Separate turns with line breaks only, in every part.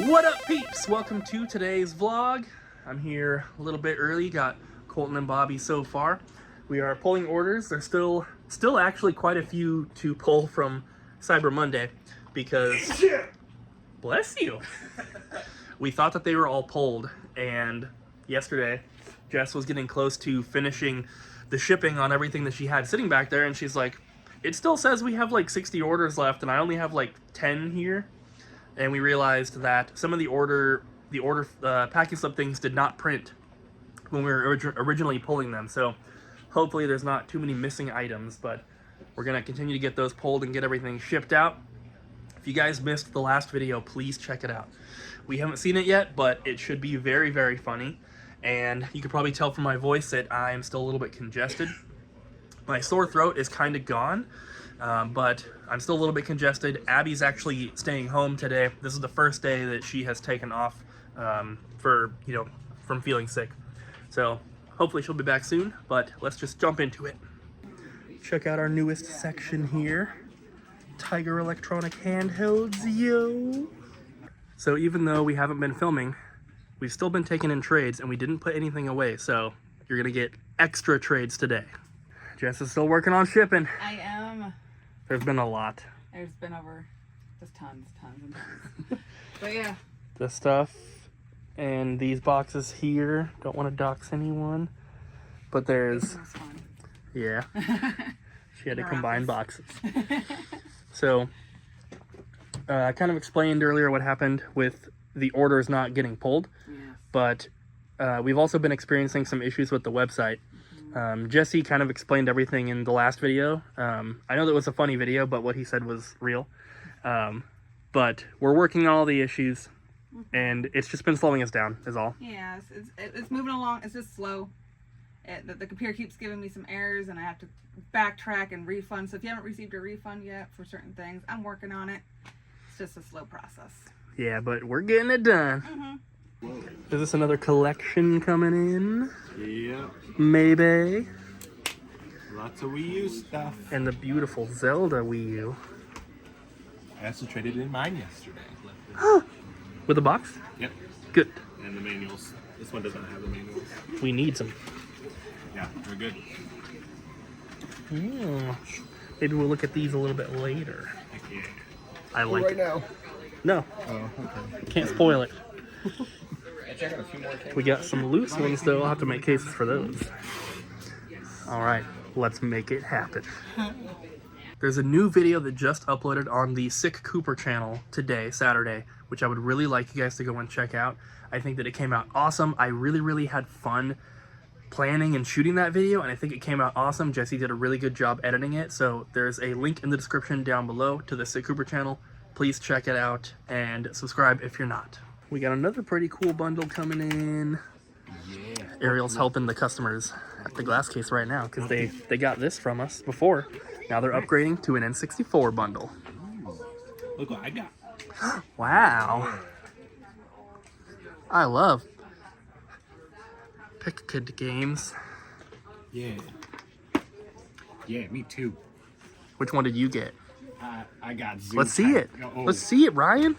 What up, peeps? Welcome to today's vlog. I'm here a little bit early, got Colton and Bobby so far. We are pulling orders. There's still actually quite a few to pull from Cyber Monday because, bless you. We thought that they were all pulled, and yesterday Jess was getting close to finishing the shipping on everything that she had sitting back there, and she's like, it still says we have like 60 orders left and I only have like 10 here. And we realized that some of the order packing slip things did not print when we were originally pulling them. So hopefully there's not too many missing items, but we're gonna continue to get those pulled and get everything shipped out. If you guys missed the last video, please check it out. We haven't seen it yet, but it should be very, very funny. And you can probably tell from my voice that I'm still a little bit congested. My sore throat is kind of gone. But I'm still a little bit congested. Abby's actually staying home today. This is the first day that she has taken off from feeling sick. So hopefully she'll be back soon, but let's just jump into it. Check out our newest section here. Tiger Electronic Handhelds, yo! So even though we haven't been filming, we've still been taking in trades and we didn't put anything away, so you're gonna get extra trades today. Jess is still working on shipping.
I am.
There's been a lot.
There's been over just tons and tons. But yeah.
The stuff and these boxes here. Don't want to dox anyone. But there's... Yeah. She had to combine boxes. So, I kind of explained earlier what happened with the orders not getting pulled. Yes. But we've also been experiencing some issues with the website. Jesse kind of explained everything in the last video. I know that was a funny video, but what he said was real. But we're working on all the issues, and it's just been slowing us down, is all.
Yeah, it's moving along. It's just slow. The computer keeps giving me some errors, and I have to backtrack and refund. So if you haven't received a refund yet for certain things, I'm working on it. It's just a slow process.
Yeah, but we're getting it done. Is this another collection coming in?
Yep.
Maybe.
Lots of Wii U stuff.
And the beautiful Zelda Wii U.
I also traded in mine yesterday.
With a box?
Yep.
Good.
And the manuals. This one doesn't have the manuals.
We need some.
Yeah, they're good.
Maybe we'll look at these a little bit later.
Heck yeah.
I like
right
it.
now.
No.
Oh, okay.
Can't spoil it.
Check out a few more things.
We got some loose ones though. I'll have to make cases for those. Alright, let's make it happen. There's a new video that just uploaded on the Sick Cooper channel today, Saturday, which I would really like you guys to go and check out. I think that it came out awesome. I really had fun planning and shooting that video, and I think it came out awesome. Jesse did a really good job editing it, so there's a link in the description down below to the Sick Cooper channel. Please check it out and subscribe if you're not. We got another pretty cool bundle coming in. Yeah. Ariel's helping the customers at the glass case right now because they got this from us before. Now they're upgrading to an N64 bundle.
Look what I got.
Wow. I love Pick Kid games.
Yeah. Yeah, me too.
Which one did you get?
I got Zoo.
Let's see it. Oh. Let's see it, Ryan.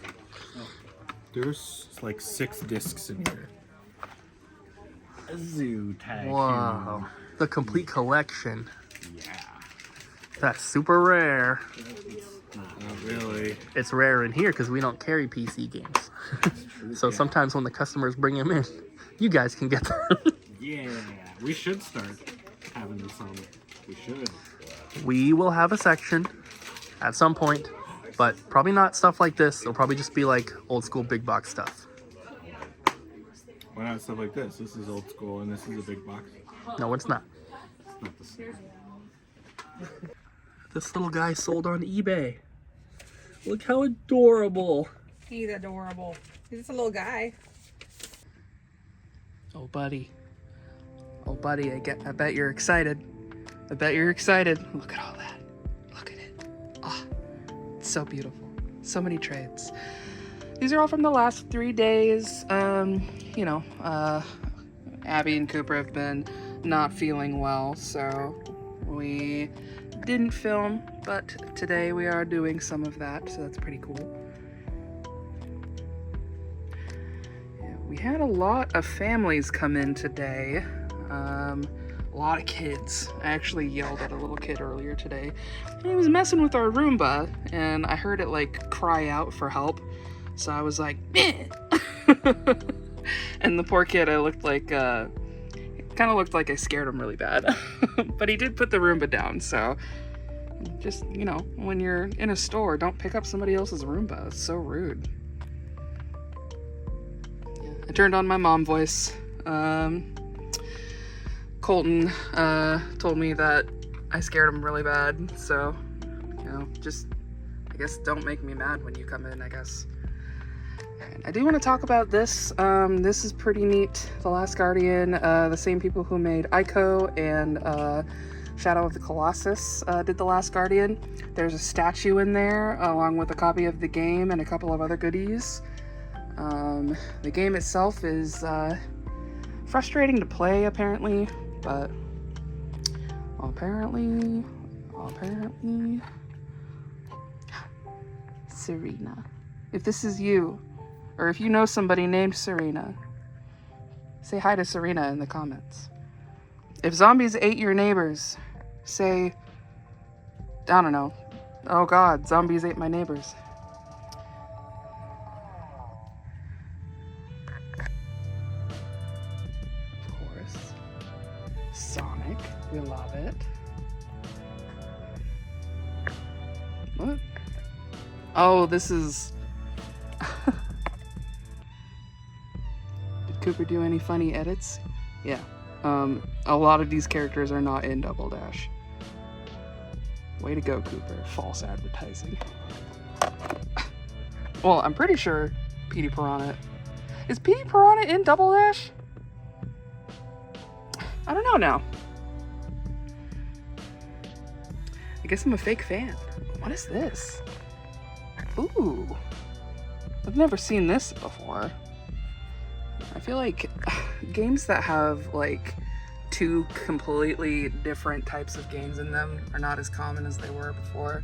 There's like 6 discs in here. A Zoo tag.
Wow. The complete collection.
Yeah.
That's super rare.
Not really.
It's rare in here because we don't carry PC games. So sometimes when the customers bring them in, you guys can get them.
Yeah. We should start having this on. We should.
We will have a section at some point. But probably not stuff like this. It'll probably just be like old school big box stuff.
Why not stuff like this? This is old school and this is a big box.
No, it's not.
It's not the same.
This little guy sold on eBay. Look how adorable.
He's adorable. He's just a little guy.
Oh, buddy. Oh, buddy, I bet you're excited. I bet you're excited. Look at all that. Look at it. Ah. So beautiful. So many trades. These are all from the last 3 days. Abby and Cooper have been not feeling well, so we didn't film, but today we are doing some of that, so that's pretty cool. We had a lot of families come in today. A lot of kids. I actually yelled at a little kid earlier today. He was messing with our Roomba, and I heard it like cry out for help. So I was like, meh! And the poor kid, I looked like, kind of looked like I scared him really bad. But he did put the Roomba down, so just, you know, when you're in a store, don't pick up somebody else's Roomba. It's so rude. Yeah, I turned on my mom voice. Colton told me that I scared him really bad, so, you know, just, I guess don't make me mad when you come in, I guess. And I do want to talk about this. This is pretty neat. The Last Guardian, the same people who made Ico and Shadow of the Colossus did The Last Guardian. There's a statue in there, along with a copy of the game and a couple of other goodies. The game itself is frustrating to play, apparently, but apparently, Serena. If this is you, or if you know somebody named Serena, say hi to Serena in the comments. If zombies ate your neighbors, say, I don't know, oh god, zombies ate my neighbors. Of course. Sonic, we love it. What? Oh, this is... Did Cooper do any funny edits? Yeah. A lot of these characters are not in Double Dash. Way to go, Cooper. False advertising. Well, I'm pretty sure Petey Piranha... Is Petey Piranha in Double Dash? I don't know now. I guess I'm a fake fan. What is this? Ooh. I've never seen this before. I feel like games that have like two completely different types of games in them are not as common as they were before.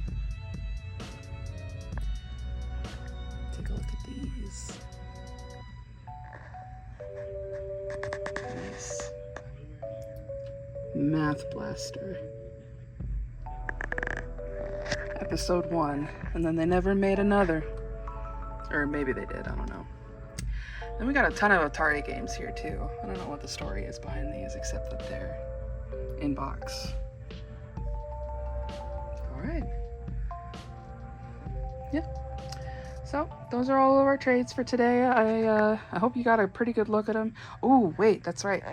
Take a look at these. Nice. Math Blaster. Episode 1, and then they never made another. Or maybe they did, I don't know. Then we got a ton of Atari games here too. I don't know what the story is behind these, except that they're in box. Alright. Yeah. So, those are all of our trades for today. I hope you got a pretty good look at them. Oh, wait, that's right.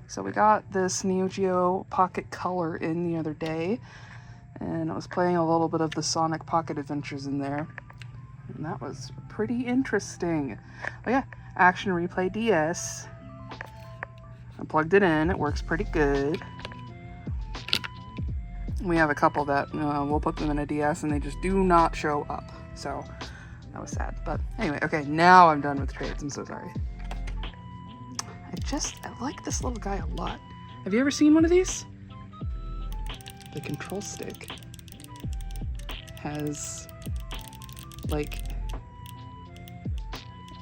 So we got this Neo Geo Pocket Color in the other day, and I was playing a little bit of the Sonic Pocket Adventures in there, and that was pretty interesting. Oh yeah, Action Replay DS. I plugged it in, it works pretty good. We have a couple that we'll put them in a DS and they just do not show up, so that was sad. But anyway, okay, now I'm done with trades, I'm so sorry. I like this little guy a lot. Have you ever seen one of these? The control stick has, like,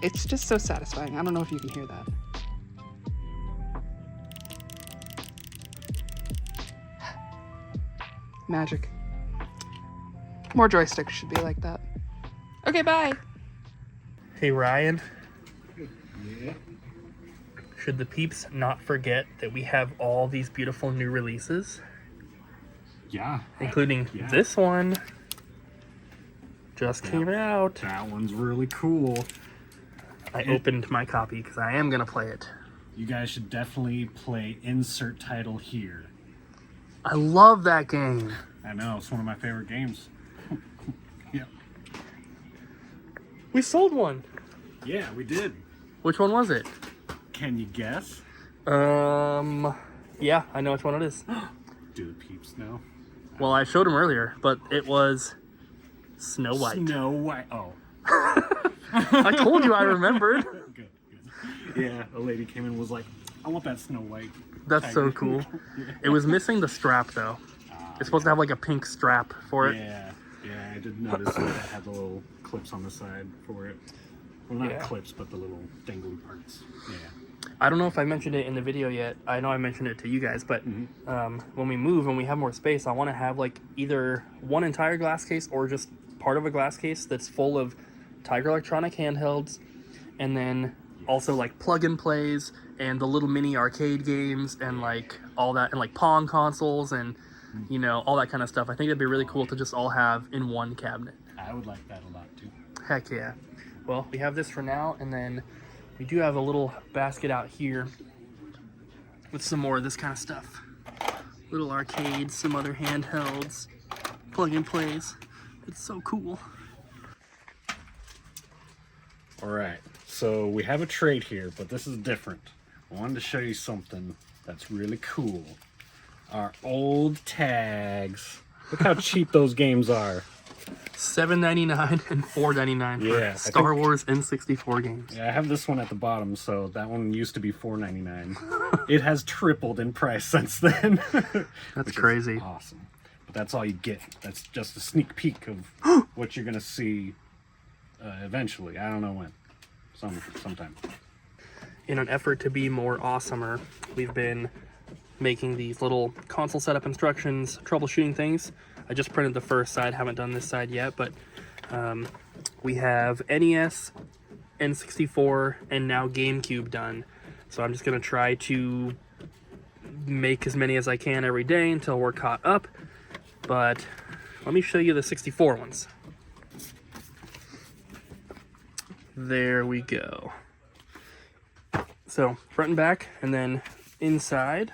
it's just so satisfying. I don't know if you can hear that. Magic. More joysticks should be like that. Okay, bye! Hey, Ryan.
Yeah.
Should the peeps not forget that we have all these beautiful new releases?
Yeah.
Including
yeah.
this one. Just came out.
That one's really cool.
I opened my copy because I am going to play it.
You guys should definitely play Insert Title Here.
I love that game.
I know, it's one of my favorite games. Yeah.
We sold one.
Yeah, we did.
Which one was it?
Can you guess?
Yeah, I know which one it is.
Do the peeps know?
Well, I showed him earlier, but it was Snow White.
Snow White. Oh.
I told you I remembered.
Good, good. Yeah, a lady came in and was like, I want that Snow White.
That's
tiger.
so cool.
Yeah.
It was missing the strap, though. It's supposed to have like a pink strap for it.
Yeah, yeah, I did notice that it had the little clips on the side for it.
Well, not
Yeah.
clips, but the little dangly parts. Yeah.
I don't know if I mentioned it in the video yet. I know I mentioned it to you guys, but when we move, when we have more space, I want to have like either one entire glass case or just part of a glass case that's full of Tiger Electronic handhelds, and then also like plug and plays and the little mini arcade games and like all that, and like Pong consoles and you know, all that kind of stuff. I think it'd be really cool to just all have in one cabinet.
I would like that a lot too.
Heck yeah. Well, we have this for now, and then we do have a little basket out here with some more of this kind of stuff. Little arcades, some other handhelds, plug and plays. It's so cool.
All right, so we have a trade here, but this is different. I wanted to show you something that's really cool. Our old tags. Look how cheap those games are.
$7.99 and $4.99
Yeah,
for Star Wars N64 games.
Yeah, I have this one at the bottom, so that one used to be $4.99. It has tripled in price since then.
That's
which is
crazy.
awesome. But that's all you get. That's just a sneak peek of what you're gonna see eventually. I don't know when. Sometime.
In an effort to be more awesomer, we've been making these little console setup instructions, troubleshooting things. I just printed the first side, haven't done this side yet, but we have NES, N64, and now GameCube done. So I'm just gonna try to make as many as I can every day until we're caught up. But let me show you the 64 ones. There we go. So front and back, and then inside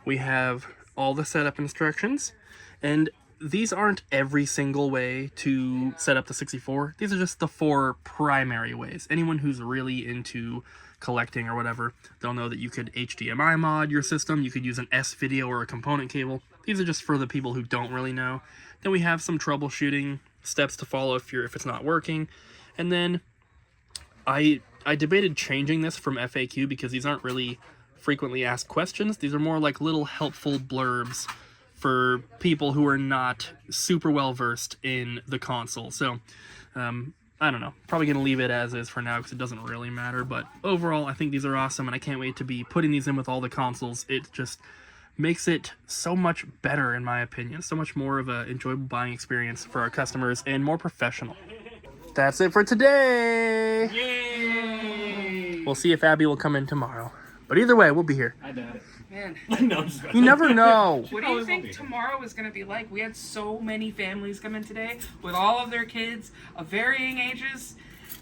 we have all the setup instructions. And these aren't every single way to set up the 64. These are just the 4 primary ways. Anyone who's really into collecting or whatever, they'll know that you could HDMI mod your system. You could use an S-video or a component cable. These are just for the people who don't really know. Then we have some troubleshooting steps to follow if it's not working. And then I debated changing this from FAQ because these aren't really frequently asked questions. These are more like little helpful blurbs for people who are not super well versed in the console. So I don't know, probably gonna leave it as is for now because it doesn't really matter, but overall I think these are awesome and I can't wait to be putting these in with all the consoles. It just makes it so much better in my opinion, so much more of an enjoyable buying experience for our customers and more professional. That's it for today.
Yay!
We'll see if Abby will come in tomorrow, but either way we'll be here.
I doubt it.
Man,
No, I'm just
You never know.
what do you think tomorrow is going to be like? We had so many families come in today with all of their kids of varying ages,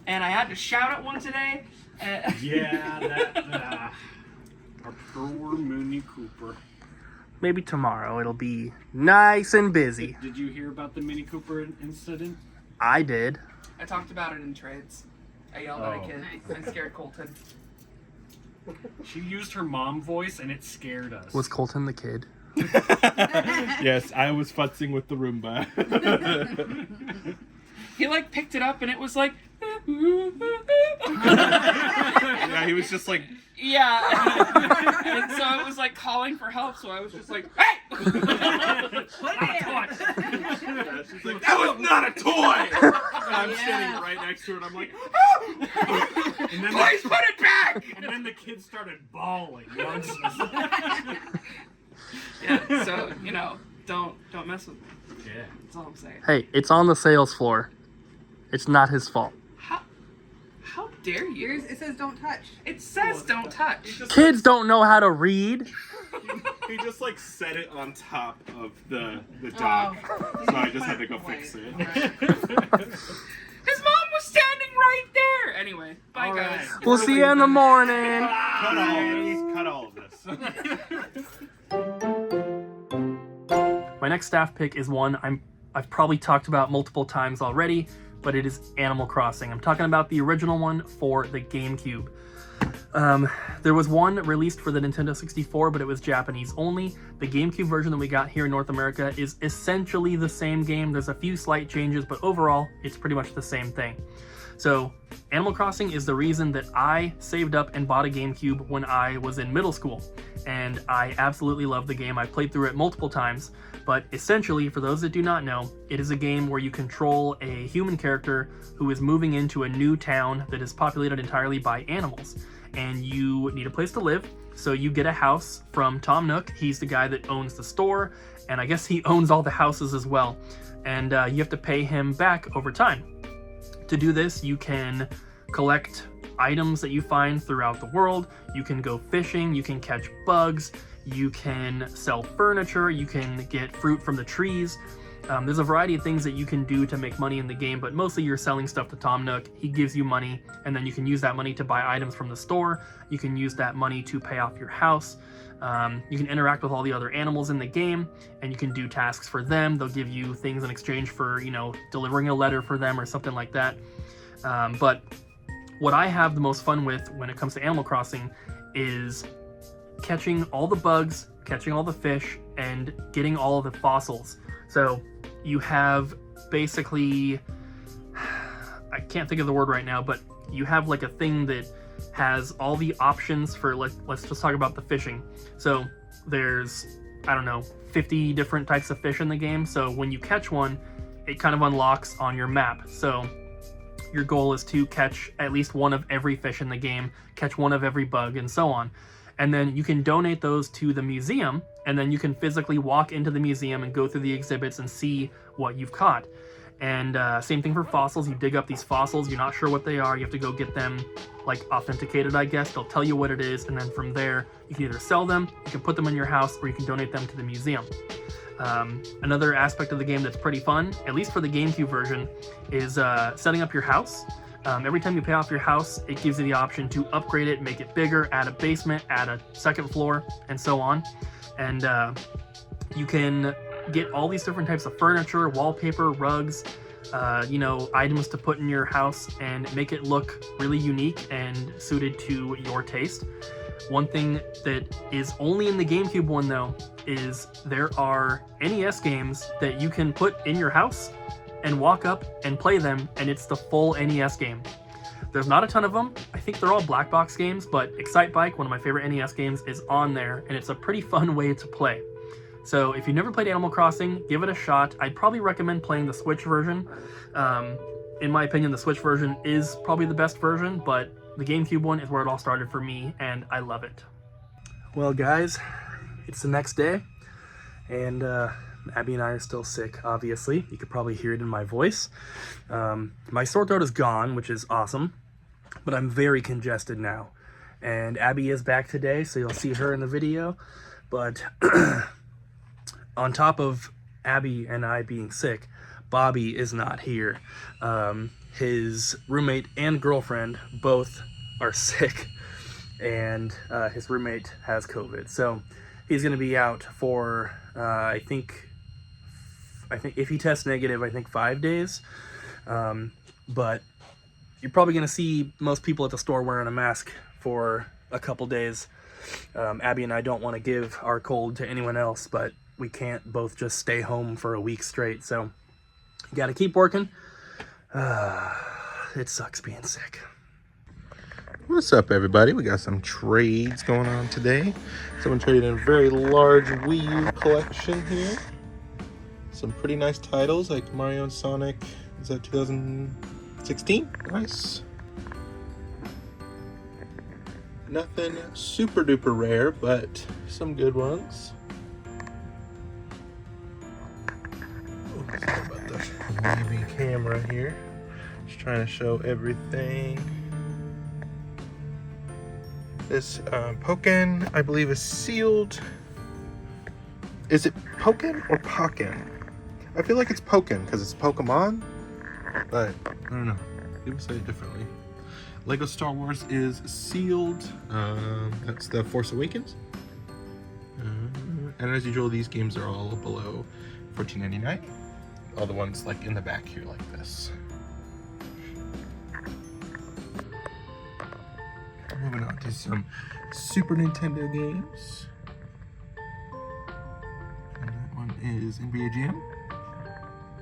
and I had to shout at one today.
Yeah, our poor Mini Cooper.
Maybe tomorrow it'll be nice and busy.
Did you hear about the Mini Cooper incident?
I did.
I talked about it in trades. I yelled at a
Oh.
kid. I scared Colton.
She used her mom voice and it scared us.
Was Colton the kid?
Yes, I was futzing with the Roomba.
He like picked it up and it was like,
Yeah, he was just like,
yeah. And so it was like calling for help. So I was just like, hey!
Put it
yeah, she's like, that was not a toy! And I'm standing right next to her and I'm like, oh!
And then
Please put it back!
And then the kids started bawling.
Yeah. So you know, don't mess with me.
Yeah.
That's all I'm saying.
Hey, it's on the sales floor. It's not his fault.
How dare you?
Yours, it says don't touch.
It says don't touch.
Kids don't know how to read.
He just like set it on top of the dock. So I just had to go fix it.
His mom was standing right there. Anyway, bye
All
guys.
right.
We'll see you in the morning.
Cut all of this. Cut all of this.
My next staff pick is one I've probably talked about multiple times already, but it is Animal Crossing. I'm talking about the original one for the GameCube. There was one released for the Nintendo 64, but it was Japanese only. The GameCube version that we got here in North America is essentially the same game. There's a few slight changes, but overall, it's pretty much the same thing. So, Animal Crossing is the reason that I saved up and bought a GameCube when I was in middle school. And I absolutely love the game. I played through it multiple times. But essentially, for those that do not know, it is a game where you control a human character who is moving into a new town that is populated entirely by animals. And you need a place to live, so you get a house from Tom Nook. He's the guy that owns the store, and I guess he owns all the houses as well. And you have to pay him back over time. To do this, you can collect items that you find throughout the world, you can go fishing, you can catch bugs, you can sell furniture, you can get fruit from the trees. There's a variety of things that you can do to make money in the game, but mostly you're selling stuff to Tom Nook. He gives you money, and then you can use that money to buy items from the store. You can use that money to pay off your house. You can interact with all the other animals in the game, and you can do tasks for them. They'll give you things in exchange for, you know, delivering a letter for them or something like that. But what I have the most fun with when it comes to Animal Crossing is catching all the bugs, catching all the fish, and getting all of the fossils. So you have basically, I can't think of the word right now, but you have like a thing that has all the options for, let's just talk about the fishing. So there's, I don't know, 50 different types of fish in the game. So when you catch one, it kind of unlocks on your map. So your goal is to catch at least one of every fish in the game, catch one of every bug, and so on. And then you can donate those to the museum, and then you can physically walk into the museum and go through the exhibits and see what you've caught. And same thing for fossils. You dig up these fossils, you're not sure what they are, you have to go get them like authenticated, I guess. They'll tell you what it is, and then from there you can either sell them, you can put them in your house, or you can donate them to the museum. Another aspect of the game that's pretty fun, at least for the GameCube version, is setting up your house. Every time you pay off your house, it gives you the option to upgrade it, make it bigger, add a basement, add a second floor, and so on. And you can get all these different types of furniture, wallpaper, rugs, you know, items to put in your house and make it look really unique and suited to your taste. One thing that is only in the GameCube one, though, is there are NES games that you can put in your house and walk up and play them, and it's the full NES game. There's not a ton of them. I think they're all black box games, but Excite Bike, one of my favorite NES games, is on there, and it's a pretty fun way to play. So if you've never played Animal Crossing, give it a shot. I'd probably recommend playing the Switch version. In my opinion, the Switch version is probably the best version, but the GameCube one is where it all started for me, and I love it. Well, guys, it's the next day, and Abby and I are still sick, obviously. You could probably hear it in my voice. My sore throat is gone, which is awesome, but I'm very congested now. And Abby is back today, so you'll see her in the video. But on top of Abby and I being sick, Bobby is not here. His roommate and girlfriend both are sick, and his roommate has COVID. So he's going to be out for, I think if he tests negative, I think 5 days. But you're probably going to see most people at the store wearing a mask for a couple days. Abby and I don't want to give our cold to anyone else, but we can't both just stay home for a week straight. So you got to keep working. It sucks being sick.
What's up, everybody? We got some trades going on today. Someone traded in a very large Wii U collection here. Some pretty nice titles like Mario and Sonic. Is that 2016? Nice. Nothing super duper rare, but some good ones. Oh, sorry about the wavy camera here. Just trying to show everything. This Pokken, I believe, is sealed. Is it Pokken or Pokken? I feel like it's Pokken because it's Pokemon, but I don't know. People say it differently. Lego Star Wars is sealed. That's the Force Awakens. And as usual, these games are all below $14.99. All the ones like in the back here like this. Moving on to some Super Nintendo games. And that one is NBA Jam.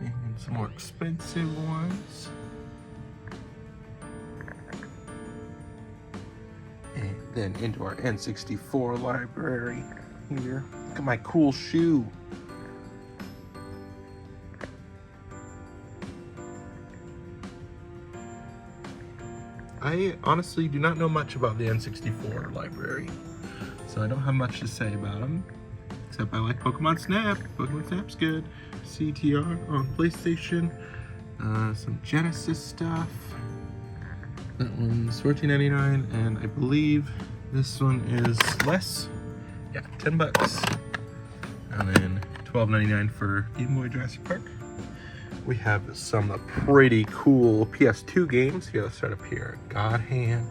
And some more expensive ones. And then into our N64 library here. Look at my cool shoe. I honestly do not know much about the N64 library, so I don't have much to say about them, except I like Pokemon Snap. Pokemon Snap's good. CTR on PlayStation. Some Genesis stuff. That one's $14.99, and I believe this one is less. Yeah, $10. And then $12.99 for Game Boy Jurassic Park. We have some pretty cool PS2 games. Here, let's start up here. God Hand,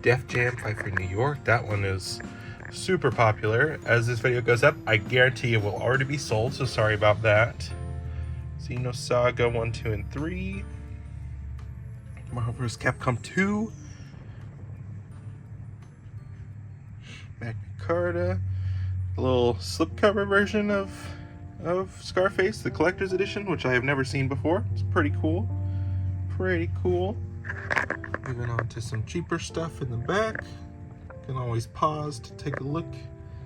Def Jam, Fight for New York. That one is super popular. As this video goes up, I guarantee it will already be sold, so sorry about that. Xenosaga 1, 2, and 3. Marvel vs. Capcom 2. Magna Carta. A little slipcover version of Scarface, the collector's edition, which I have never seen before. It's pretty cool. Pretty cool. Moving on to some cheaper stuff in the back. You can always pause to take a look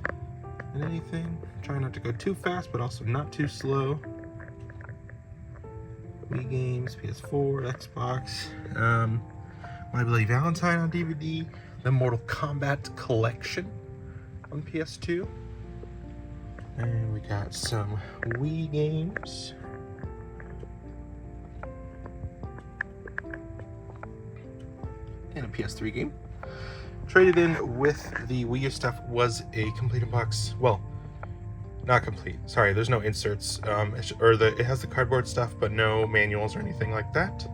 at anything. Try not to go too fast, but also not too slow. Wii games, PS4, Xbox, My Bloody Valentine on DVD, the Mortal Kombat collection on PS2, and we got some Wii games, and a PS3 game. Traded in with the Wii U stuff was a complete box. Well, not complete. Sorry, there's no inserts. It has the cardboard stuff, but no manuals or anything like that.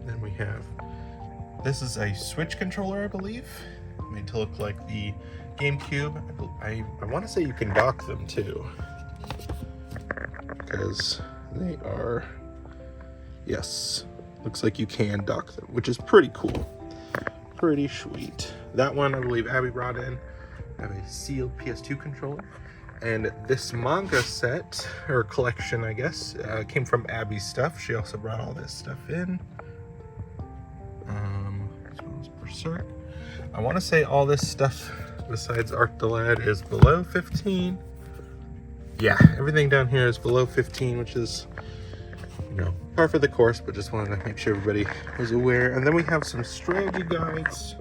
Then we have, this is a Switch controller, I believe, made to look like the GameCube. I want to say you can dock them too, because they are, yes, looks like you can dock them, which is pretty cool, pretty sweet. That one I believe Abby brought in. I have a sealed PS2 controller, and this manga set, or collection I guess, came from Abby's stuff. She also brought all this stuff in, as well as Berserk. I want to say all this stuff besides Arc the Lad is below 15. Yeah, everything down here is below 15, which is, you know, par for the course, but just wanted to make sure everybody was aware. And then we have some strategy guides.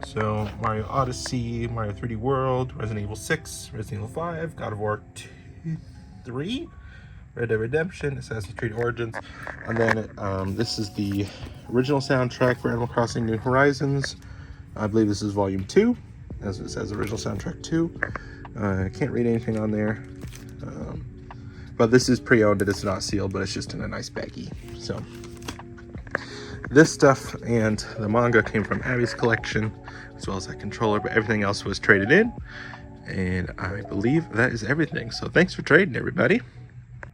So Mario Odyssey, Mario 3D World, Resident Evil 6, Resident Evil 5, God of War 2, 3, Red Dead Redemption, Assassin's Creed Origins, and then this is the original soundtrack for Animal Crossing New Horizons. I believe this is Volume 2, as it says original soundtrack 2. I can't read anything on there, but this is pre-owned. It is not sealed, but it's just in a nice baggie. So this stuff and the manga came from Abby's collection, as well as that controller, but everything else was traded in, and I believe that is everything. So thanks for trading, everybody.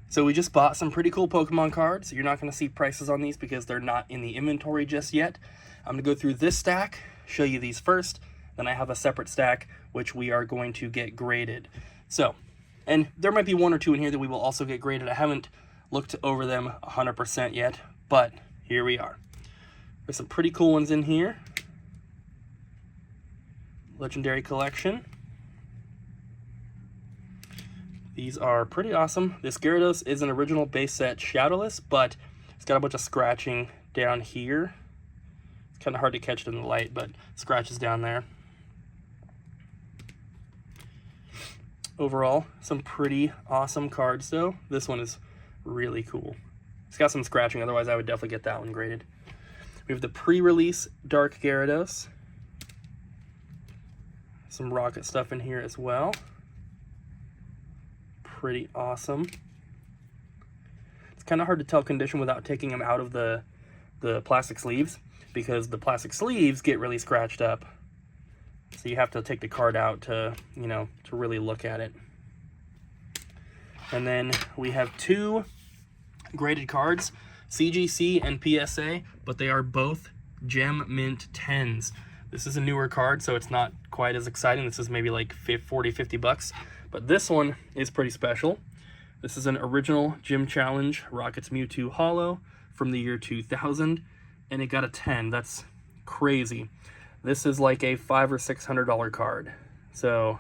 So we just bought some pretty cool Pokemon cards. You're not going to see prices on these because they're not in the inventory just yet. I'm going to go through this stack, show you these first, then I have a separate stack which we are going to get graded. So, and there might be one or two in here that we will also get graded. I haven't looked over them 100% yet, but here we are. There's some pretty cool ones in here. Legendary Collection. These are pretty awesome. This Gyarados is an original base set Shadowless, but it's got a bunch of scratching down here. It's kind of hard to catch it in the light, but scratches down there. Overall, some pretty awesome cards though. This one is really cool. It's got some scratching, otherwise I would definitely get that one graded. We have the pre-release Dark Gyarados. Some rocket stuff in here as well. Pretty awesome. It's kind of hard to tell condition without taking them out of the plastic sleeves, because the plastic sleeves get really scratched up. So you have to take the card out to, you know, to really look at it. And then we have two graded cards, CGC and PSA, but they are both Gem Mint 10s. This is a newer card, so it's not quite as exciting. This is maybe like 40, 50 bucks. But this one is pretty special. This is an original Gym Challenge Rockets Mewtwo Holo from the year 2000, and it got a 10. That's crazy. This is like a $500 or $600 card. So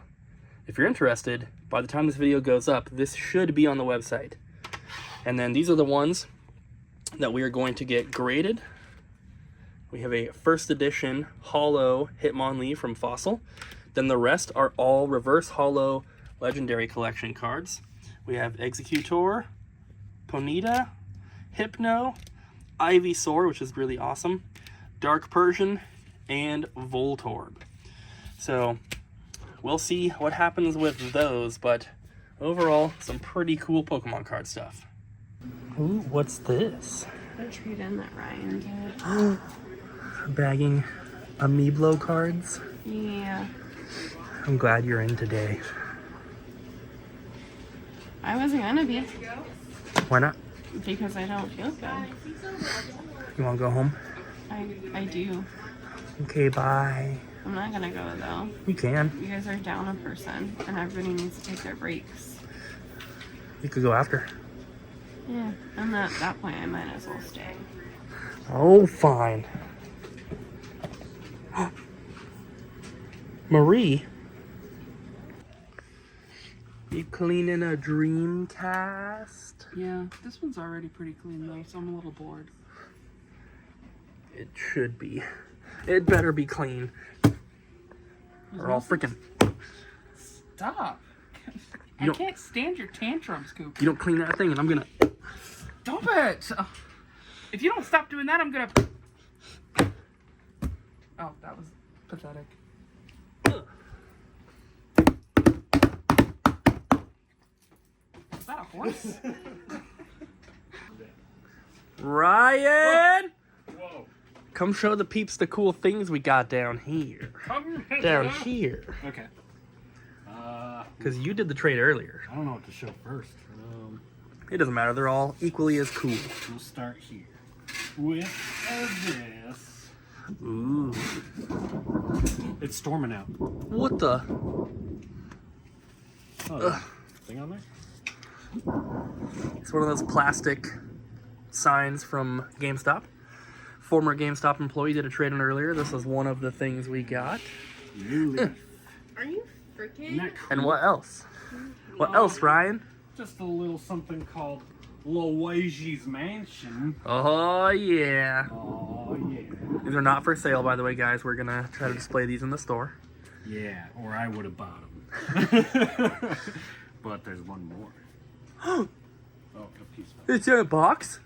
if you're interested, by the time this video goes up, this should be on the website. And then these are the ones that we are going to get graded. We have a first edition hollow Hitmonlee from Fossil. Then the rest are all reverse hollow Legendary Collection cards. We have Executor, Ponyta, Hypno, Ivysaur, which is really awesome, Dark Persian, and Voltorb. So we'll see what happens with those, but overall, some pretty cool Pokemon card stuff. Ooh, what's this?
The trade-in that Ryan did.
Bagging Amiibo cards.
Yeah.
I'm glad you're in today.
I wasn't gonna be.
Why not?
Because I don't feel good.
You want to go home?
I do.
Okay, bye.
I'm not gonna go though.
You can.
You guys are down a person and everybody needs to take their breaks.
You could go after.
Yeah. And at that point I might as well stay.
Oh, fine. Marie? You cleaning a Dreamcast?
Yeah, this one's already pretty clean though, so I'm a little bored.
It should be. It better be clean. Or I'll freaking...
Stop. I
don't-
can't stand your tantrums, Coop.
You don't clean that thing and I'm gonna...
Stop it! If you don't stop doing that, I'm gonna... Oh, that was pathetic. Is that a horse?
Ryan!
Whoa.
Come show the peeps the cool things we got down here.
Come
Down here.
Okay.
Because you did the trade earlier.
I don't know what to show first.
It doesn't matter. They're all equally as cool.
We'll start here with this.
Ooh.
It's storming out.
What the?
Oh, thing on there?
It's one of those plastic signs from GameStop. Former GameStop employee did a trade-in earlier. This was one of the things we got.
New leaf.
Are you freaking?
Isn't that cool?
And what else? What else, Ryan?
Just a little something called Luigi's Mansion.
Oh, yeah.
Oh, yeah.
These are not for sale, by the way, guys. We're going to try to display these in the store.
Yeah, or I would have bought them. But there's one more. Oh, a piece of it.
It's in a box?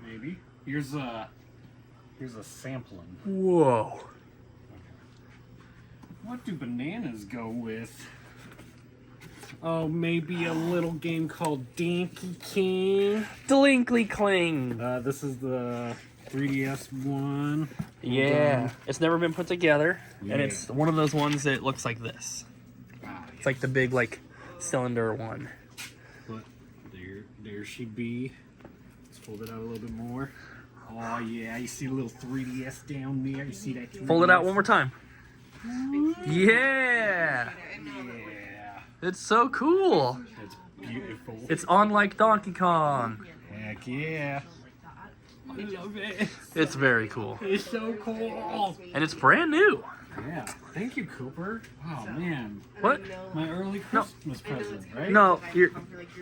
Maybe. Here's a sampling.
Whoa.
What do bananas go with? Oh, maybe a little game called Dinky King.
Delinkly Cling.
This is the 3DS one.
Yeah. It's never been put together.
Yeah.
And it's one of those ones that looks like this.
Ah,
It's like the big, like, cylinder one.
But there she be. Let's fold it out a little bit more. Oh yeah, you see a little 3DS down there. You see that? 3DS?
Fold it out one more time. Yeah.
Yeah.
It's so cool.
It's beautiful.
It's on like Donkey Kong.
Heck yeah. I love it.
It's very cool.
It's so cool.
And it's brand new.
Yeah. Thank you, Cooper. Oh man.
What?
My early Christmas present, right?
No, you're...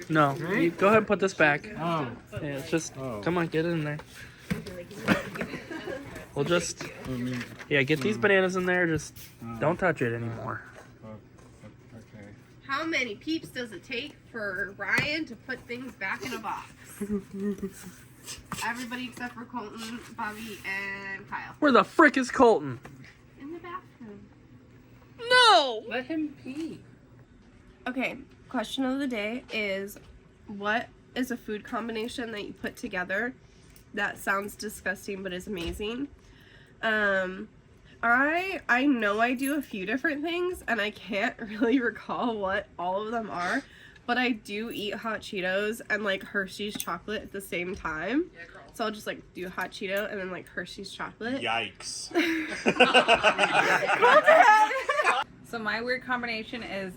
No. You go ahead and put this back.
Oh.
Yeah, it's just...
Oh.
Come on, get it in there. We'll just...
I mean,
Yeah, get these bananas in there. Just don't touch it anymore.
okay.
How many peeps does it take for Ryan to put things back in a box? Everybody except for Colton, Bobby, and Kyle.
Where the frick is Colton?
In the bathroom.
No!
Let him pee.
Okay, question of the day is, what is a food combination that you put together that sounds disgusting but is amazing? I know I do a few different things and I can't really recall what all of them are, but I do eat hot Cheetos and like Hershey's chocolate at the same time. So I'll just like do hot Cheeto and then like Hershey's chocolate.
Yikes.
So my weird combination is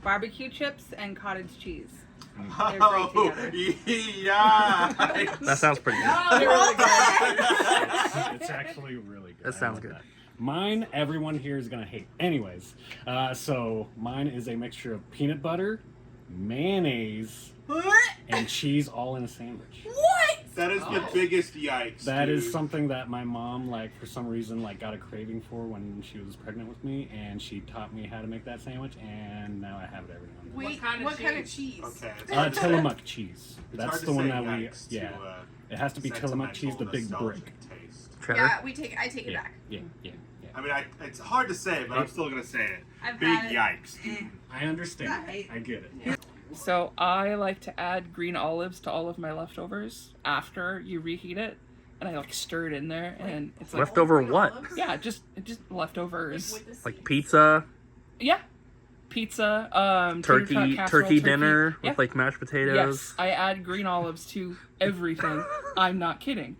barbecue chips and cottage cheese. They're great
Oh,
together.
yeah.
That sounds pretty good.
They're really good.
It's actually really good.
That
I
sounds
love
good.
that. Mine, everyone here is gonna hate. Anyways, so mine is a mixture of peanut butter, mayonnaise, and cheese all in a sandwich.
What?
That is the biggest yikes.
That
dude.
is something that my mom, like, for some reason, like, got a craving for when she was pregnant with me, and she taught me how to make that sandwich, and now I have it every now and then.
Wait,
What kind of cheese?
Okay.
Tillamook cheese.
It's
That's
hard to
the one
say
that we,
yikes
yeah.
to,
It has to be Tillamook cheese, the big
nostalgic
brick.
taste.
Cheddar.
Yeah, I take it
Yeah,
back.
yeah.
I mean, it's hard to say, but I'm still gonna say it.
I've
Big
had it.
yikes.
I understand.
Right.
I get it.
So I like to add green olives to all of my leftovers after you reheat it, and I like stir it in there, and it's like
Leftover what?
yeah, just leftovers.
Like pizza,
Yeah, pizza, tater tot casserole,
turkey dinner
Yeah.
with like mashed potatoes.
Yes, I add green olives to everything. I'm not kidding.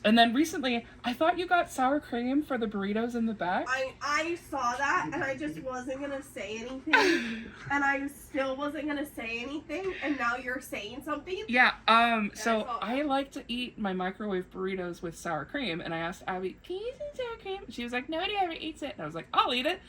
And then recently, I thought you got sour cream for the burritos in the back.
I saw that and I just wasn't gonna say anything, and I still wasn't gonna say anything, and now you're saying something.
Yeah, so I like to eat my microwave burritos with sour cream, and I asked Abby, can you use some sour cream? She was like, nobody ever eats it. And I was like, I'll eat it.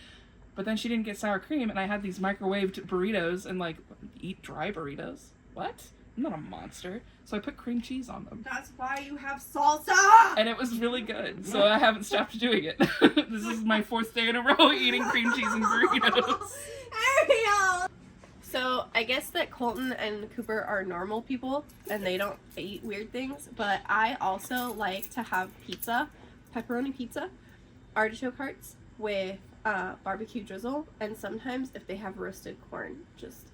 But then she didn't get sour cream, and I had these microwaved burritos, and like, eat dry burritos? What? I'm not a monster. So I put cream cheese on them.
That's why you have salsa.
And it was really good, so I haven't stopped doing it. This is my 4th day in a row eating cream cheese and burritos.
Ariel. So I guess that Colton and Cooper are normal people and they don't eat weird things, but I also like to have pizza, pepperoni pizza, artichoke hearts with barbecue drizzle, and sometimes if they have roasted corn, just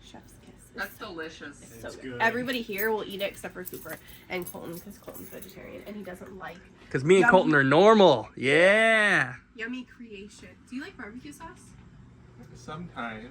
chef's kiss.
That's delicious.
It's so
It's
good.
good.
Everybody here will eat it except for Cooper and Colton, because Colton's vegetarian and he doesn't like
Because me and
Yummy.
Colton are normal. Yeah.
yummy creation. Do you like barbecue sauce?
Sometimes.